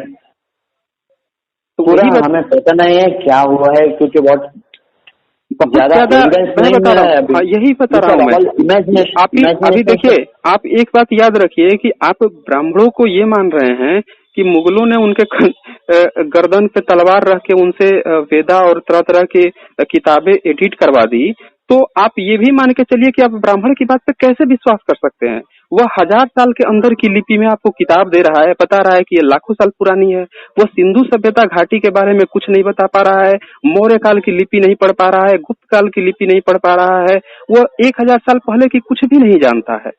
तो पूरा हमें पता नहीं है क्या हुआ है, क्योंकि बहुत ज्यादा मैं बता रहा हूँ, यही बता रहा हूँ मैं। आप अभी देखिए, आप एक बात याद रखिए कि आप ब्राह्मणों को ये मान रहे हैं कि मुगलों ने उनके गर्दन पे तलवार रख के उनसे वेदा और तरह तरह की किताबें एडिट करवा दी, तो आप ये भी मान के चलिए कि आप ब्राह्मण की बात पे कैसे विश्वास कर सकते हैं? वह 1000 साल के अंदर की लिपि में आपको किताब दे रहा है, बता रहा है कि ये लाखों साल पुरानी है। वह सिंधु सभ्यता घाटी के बारे में कुछ नहीं बता पा रहा है, मौर्य काल की लिपि नहीं पढ़ पा रहा है, गुप्त काल की लिपि नहीं पढ़ पा रहा है, वह 1000 साल पहले की कुछ भी नहीं जानता है,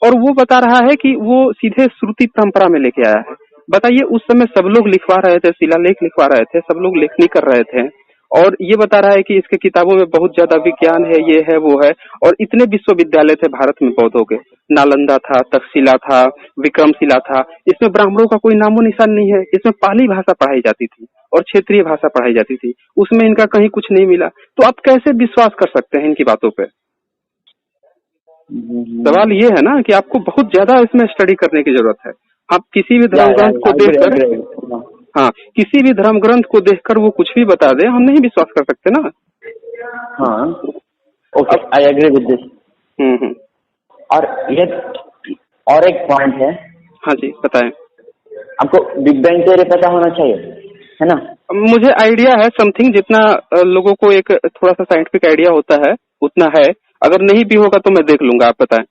और वो बता रहा है कि वो सीधे श्रुति परंपरा में लेके आया है। बताइए, उस समय सब लोग लिखवा रहे थे, शिलालेख लिखवा रहे थे, सब लोग लेखनी कर रहे थे, और ये बता रहा है कि इसके किताबों में बहुत ज्यादा विज्ञान है, ये है वो है। और इतने विश्वविद्यालय थे भारत में बौद्धों के, नालंदा था, तक्षशिला था, विक्रमशिला था, इसमें ब्राह्मणों का कोई नामो निशान नहीं है। इसमें पाली भाषा पढ़ाई जाती थी और क्षेत्रीय भाषा पढ़ाई जाती थी, उसमें इनका कहीं कुछ नहीं मिला। तो आप कैसे विश्वास कर सकते हैं इनकी बातों पे? सवाल ये है ना कि आपको बहुत ज्यादा इसमें स्टडी करने की जरूरत है। आप किसी भी धर्म ग्रंथ को देखकर, हाँ, किसी भी धर्म ग्रंथ को देखकर वो कुछ भी बता दे, हम नहीं विश्वास कर सकते ना। हाँ, okay, I agree with this. और ये और एक पॉइंट है। हाँ जी, बताएं। आपको बिग बैंग थ्योरी पता होना चाहिए, है ना? मुझे आइडिया है समथिंग, जितना लोगों को एक थोड़ा सा साइंटिफिक आइडिया होता है उतना है। अगर नहीं भी होगा तो मैं देख लूंगा, आप बताएं।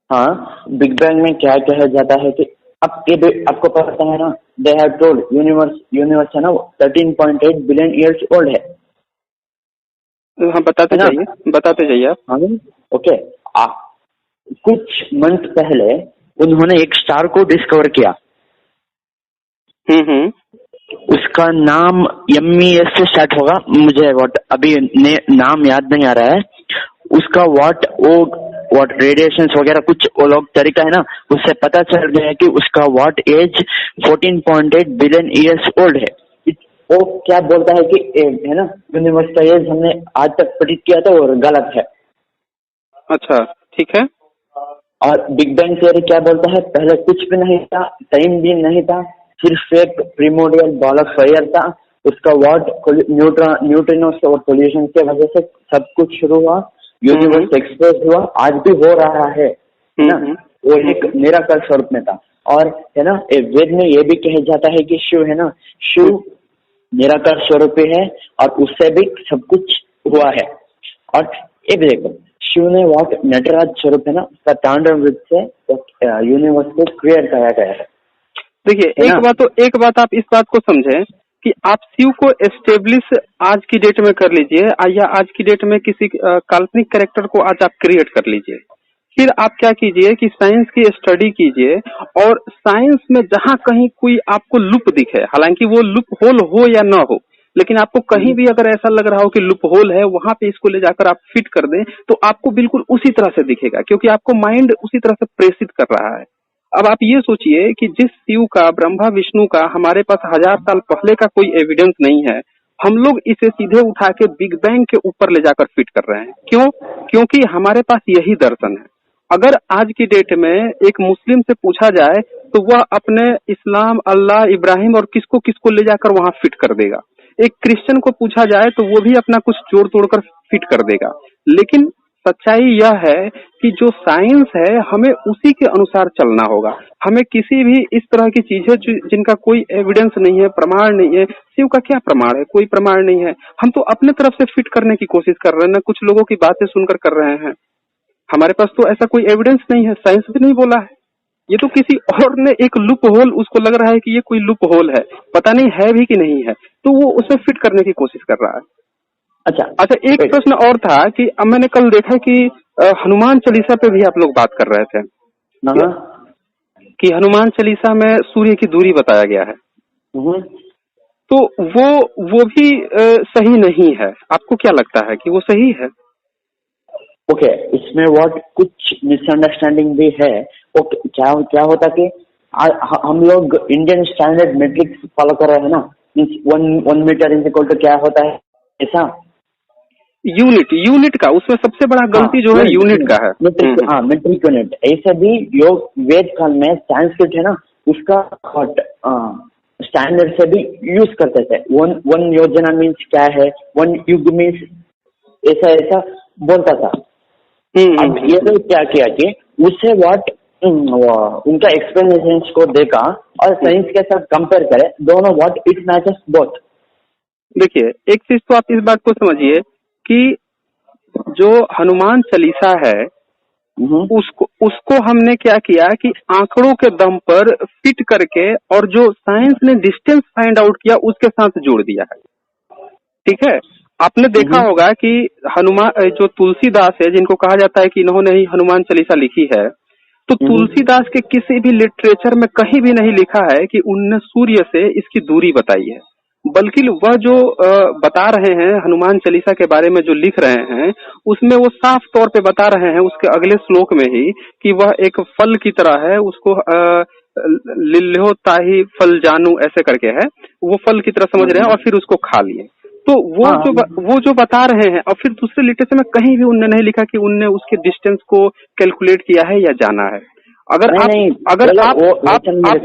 हाँ, बिग बैंग में क्या कहा जाता है कि अब ये आपको पता है ना, दे हैव टोल्ड यूनिवर्स है ना 13.8 बिलियन ईयर्स ओल्ड है। हाँ, बताते जाइए आप। हाँ, ओके। कुछ मंथ पहले उन्होंने एक स्टार को डिस्कवर किया। उसका नाम MES से स्टार्ट होगा, मुझे अभी नाम याद नहीं आ रहा है। उसका व्हाट रेडिएशंस वगैरह कुछ वो लोग तरीका है ना, उससे पता चल गया कि उसका what as 14.8 billion years old है। वो क्या बोलता है कि है ना, यूनिवर्स का एज हमने आज तक प्रेडिक्ट किया था और गलत है। अच्छा, ठीक है। और बिग बैंग थ्योरी क्या बोलता है, पहले कुछ भी नहीं था, टाइम भी नहीं था, सिर्फ एक प्रिमोडियल बॉल ऑफ फायर था। उसका न्यूट्रिनोस और पोल्यूशन की वजह से सब कुछ शुरू हुआ, यूनिवर्स एक्सप्लोर हुआ, आज भी हो रहा है ना। वो एक मिरेकल स्वरूप में था। और है ना, वेद में ये भी कहा जाता है कि शिव है ना, शिव मिरेकल स्वरूप है और उससे भी सब कुछ हुआ है। और ये भी देखो, शिव ने व्हाट नटराज स्वरूप है ना, उसका तांडव नृत्य से यूनिवर्स को क्रिएट किया गया है। देखिए, एक बात आप इस बात को समझें कि आप शिव को एस्टेब्लिश आज की डेट में कर लीजिए, या आज की डेट में किसी काल्पनिक कैरेक्टर को आज आप क्रिएट कर लीजिए। फिर आप क्या कीजिए कि साइंस की स्टडी कीजिए, और साइंस में जहां कहीं कोई आपको लूप दिखे, हालांकि वो लूप होल हो या ना हो, लेकिन आपको कहीं भी अगर ऐसा लग रहा हो कि लूप होल है, वहां पे इसको ले जाकर आप फिट कर दें तो आपको बिल्कुल उसी तरह से दिखेगा, क्योंकि आपको माइंड उसी तरह से प्रेषित कर रहा है। अब आप ये सोचिए कि जिस शिव का, ब्रह्मा विष्णु का हमारे पास 1000 साल पहले का कोई एविडेंस नहीं है, हम लोग इसे सीधे उठा के बिग बैंग के ऊपर ले जाकर फिट कर रहे हैं। क्यों? क्योंकि हमारे पास यही दर्शन है। अगर आज की डेट में एक मुस्लिम से पूछा जाए तो वह अपने इस्लाम, अल्लाह, इब्राहिम और किसको किसको ले जाकर वहां फिट कर देगा। एक क्रिश्चियन को पूछा जाए तो वो भी अपना कुछ जोड़ तोड़कर फिट कर देगा। लेकिन सच्चाई यह है कि जो साइंस है हमें उसी के अनुसार चलना होगा। हमें किसी भी इस तरह की चीजें जिनका कोई एविडेंस नहीं है, प्रमाण नहीं है, शिव का क्या प्रमाण है? कोई प्रमाण नहीं है। हम तो अपने तरफ से फिट करने की कोशिश कर रहे हैं ना, कुछ लोगों की बातें सुनकर कर रहे हैं। हमारे पास तो ऐसा कोई एविडेंस नहीं है, साइंस भी नहीं बोला है। ये तो किसी और ने एक लूप होल, उसको लग रहा है कि ये कोई लूप होल है, पता नहीं है भी कि नहीं है, तो वो उसे फिट करने की कोशिश कर रहा है। अच्छा, एक प्रश्न और था कि अब मैंने कल देखा कि हनुमान चालीसा पे भी आप लोग बात कर रहे थे कि हनुमान चालीसा में सूर्य की दूरी बताया गया है, तो वो भी सही नहीं है। आपको क्या लगता है कि वो सही है? ओके, इसमें कुछ मिसअंडरस्टैंडिंग भी है। ओके, क्या होता कि हम लोग इंडियन स्टैंडर्ड मेट्रिक फॉलो कर रहे हैं ना, means 1 metre is equal to क्या होता है ऐसा, यूनिट का उसमें सबसे बड़ा गलती जो है यूनिट का है। Metric unit. ऐसे भी योग वेद काल में संस्कृत है ना, उसका स्टैंडर्ड से भी यूज करते थे। वन योजना मीन्स क्या है, 1 युग मीन्स ऐसा ऐसा बोलता था। अब ये तो क्या किया कि उससे उनका एक्सप्लेनेशन को देखा और साइंस के साथ कंपेयर करे, दोनों इट मैचेस बोथ। देखिए, एक चीज तो आप इस बात को समझिए कि जो हनुमान चालीसा है उसको हमने क्या किया कि आंकड़ों के दम पर फिट करके और जो साइंस ने डिस्टेंस फाइंड आउट किया उसके साथ जोड़ दिया है। ठीक है, आपने देखा होगा कि हनुमान, जो तुलसीदास है जिनको कहा जाता है कि इन्होंने ही हनुमान चालीसा लिखी है, तो तुलसीदास के किसी भी लिटरेचर में कहीं भी नहीं लिखा है कि उनने सूर्य से इसकी दूरी बताई है, बल्कि वह जो बता रहे हैं हनुमान चालीसा के बारे में जो लिख रहे हैं उसमें वो साफ तौर पे बता रहे हैं उसके अगले श्लोक में ही कि वह एक फल की तरह है, उसको लिल्हो ताही फल जानू ऐसे करके है, वो फल की तरह समझ रहे हैं और फिर उसको खा लिए। तो वो जो बता रहे हैं, और फिर दूसरे लिटरेचर में कहीं भी उनने नहीं लिखा कि उनने उसके डिस्टेंस को कैलकुलेट किया है या जाना है। अगर आप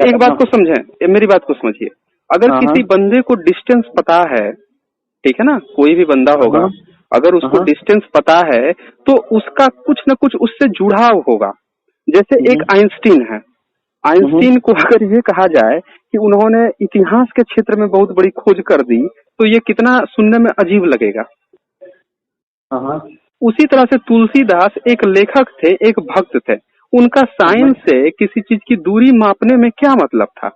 एक बात को समझें, मेरी बात को समझिए, अगर किसी बंदे को डिस्टेंस पता है, ठीक है ना, कोई भी बंदा होगा, अगर उसको डिस्टेंस पता है तो उसका कुछ न कुछ उससे जुड़ाव होगा। जैसे एक आइंस्टीन है, आइंस्टीन को अगर ये कहा जाए कि उन्होंने इतिहास के क्षेत्र में बहुत बड़ी खोज कर दी तो ये कितना सुनने में अजीब लगेगा। उसी तरह से तुलसीदास एक लेखक थे, एक भक्त थे, उनका साइंस से किसी चीज की दूरी मापने में क्या मतलब था?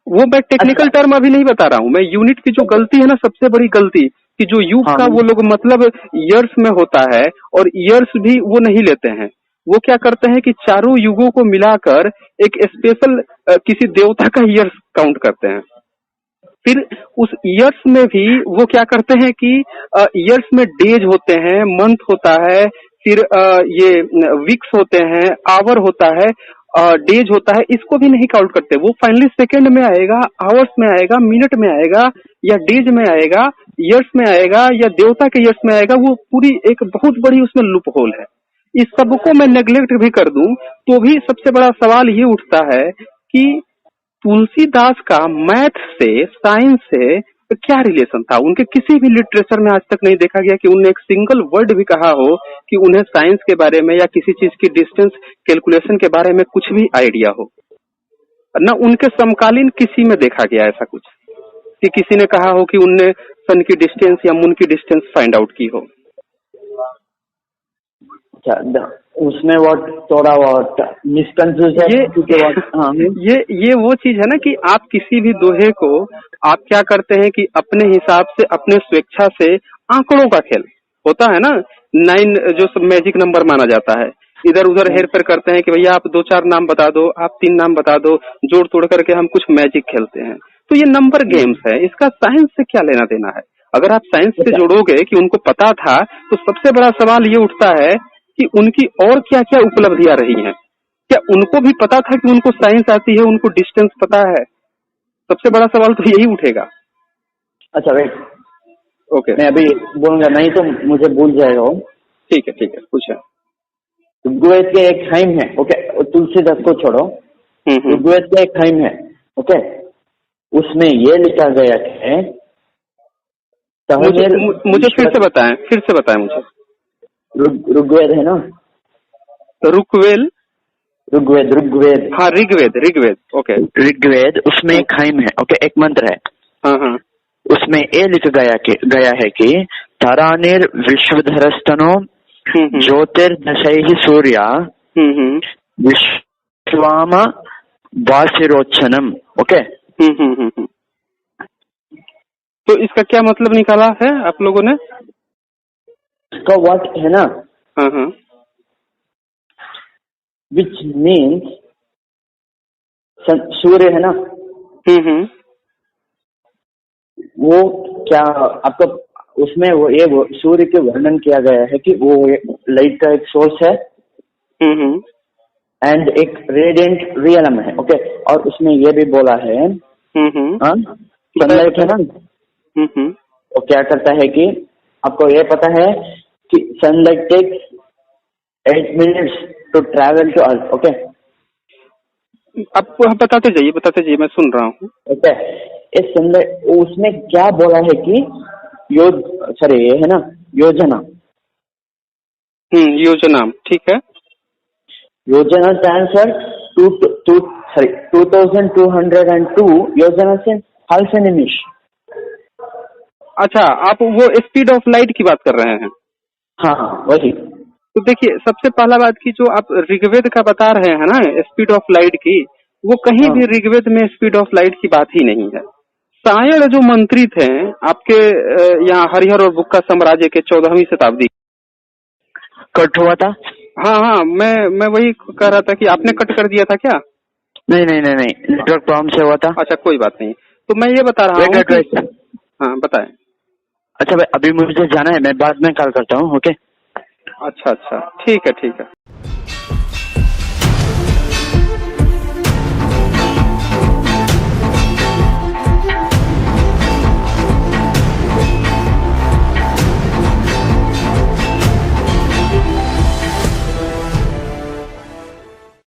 वो मैं टेक्निकल टर्म अभी नहीं बता रहा हूँ, मैं यूनिट की जो गलती है ना, सबसे बड़ी गलती कि जो युग का वो लोग मतलब ईयर्स में होता है और ईयर्स भी वो नहीं लेते हैं। वो क्या करते हैं कि चारों युगों को मिलाकर एक स्पेशल किसी देवता का ईयर्स काउंट करते हैं। फिर उस ईयर्स में भी वो क्या करते हैं कि ईयर्स में डेज होते हैं, मंथ होता है, फिर ये वीक्स होते हैं, आवर होता है, डेज होता है, इसको भी नहीं काउंट करते। वो फाइनली सेकंड में आएगा, आवर्स में आएगा, मिनट में आएगा, या डेज में आएगा, ईयर्स में आएगा, या देवता के ईयर्स में आएगा। वो पूरी एक बहुत बड़ी उसमें लूप होल है। इस सबको मैं नेग्लेक्ट भी कर दूं तो भी सबसे बड़ा सवाल ये उठता है कि तुलसीदास का मैथ से, साइंस से क्या रिलेशन था? उनके किसी भी लिटरेचर में आज तक नहीं देखा गया कि उन्होंने एक सिंगल वर्ड भी कहा हो कि उन्हें साइंस के बारे में या किसी चीज की डिस्टेंस कैलकुलेशन के बारे में कुछ भी आइडिया हो। न उनके समकालीन किसी में देखा गया ऐसा कुछ कि किसी ने कहा हो कि उनने सन की डिस्टेंस या मून की डिस्टेंस फाइंड आउट की हो। उसमें थोड़ा मिसकंफ्यूजन ये वो चीज है ना कि आप किसी भी दोहे को आप क्या करते हैं कि अपने हिसाब से, अपने स्वेच्छा से, आंकड़ों का खेल होता है ना, 9 जो मैजिक नंबर माना जाता है, इधर उधर हेर फेर करते हैं कि भैया आप 2-4 नाम बता दो, आप 3 नाम बता दो, जोड़ तोड़ करके हम कुछ मैजिक खेलते हैं। तो ये नंबर गेम्स है, इसका साइंस से क्या लेना देना है? अगर आप साइंस से जोड़ोगे कि उनको पता था, तो सबसे बड़ा सवाल ये उठता है कि उनकी और क्या क्या उपलब्धियां रही हैं। क्या उनको भी पता था कि उनको साइंस आती है, उनको डिस्टेंस पता है? सबसे बड़ा सवाल तो यही उठेगा। अच्छा वेट, ओके, मैं अभी बोलूंगा, नहीं तो मुझे भूल जाएगा वो। ठीक है पूछे। ऋग्वेद के एक हाइम है, ओके, तुलसीदास को छोड़ो, ऋग्वेद का एक हाइम है, ओके, उसमें ये लिखा गया है, मुझे फिर से बताएं मुझे। ऋग्वेद है ना, ऋग्वेद, हाँ ऋग्वेद, ओके, ऋग्वेद, उसमें एक हाइम है, ओके, एक मंत्र है। हाँ, उसमें ये लिखा गया है कि तरानिर विश्वधरस्तनो ज्योतिर्दशैः सूर्या विश्वाम वासिरोचनम, ओके। तो इसका क्या मतलब निकाला है आप लोगों ने? इसका व्हाट है ना, हाँ, विच मीन्स सूर्य है ना, वो क्या आपका उसमें वो सूर्य के वर्णन किया गया है कि वो लाइट का एक सोर्स है एंड एक रेडिएंट रियलम है, ओके। और उसमें ये भी बोला है, सनलाइट है ना, वो क्या करता है कि आपको ये पता है कि sunlight takes 8 minutes to travel to earth, okay. आप बताते जाइए, मैं सुन रहा हूँ। ओके, इस सनलाइट उसमें क्या बोला है कि ये है ना योजना, योजना, ठीक है। योजना stands for 2202 योजना से हाल से निमिष। अच्छा, आप वो स्पीड ऑफ लाइट की बात कर रहे हैं? हाँ वही। तो देखिए, सबसे पहला बात की जो आप ऋग्वेद का बता रहे हैं ना स्पीड ऑफ लाइट की, वो कहीं भी ऋग्वेद में स्पीड ऑफ लाइट की बात ही नहीं है। सायण जो मंत्री थे आपके यहाँ हरिहर और बुक्का साम्राज्य के 14वीं शताब्दी कट हुआ था। हाँ, मैं वही कह रहा था कि आपने कट कर दिया था क्या? नहीं, नेटवर्क प्रॉब्लम से हुआ था। अच्छा, कोई बात नहीं। तो मैं ये बता रहा हूँ। हाँ बताएं। अच्छा भाई, अभी मुझे जाना है, मैं बाद में कॉल करता हूँ, ओके। अच्छा, ठीक है।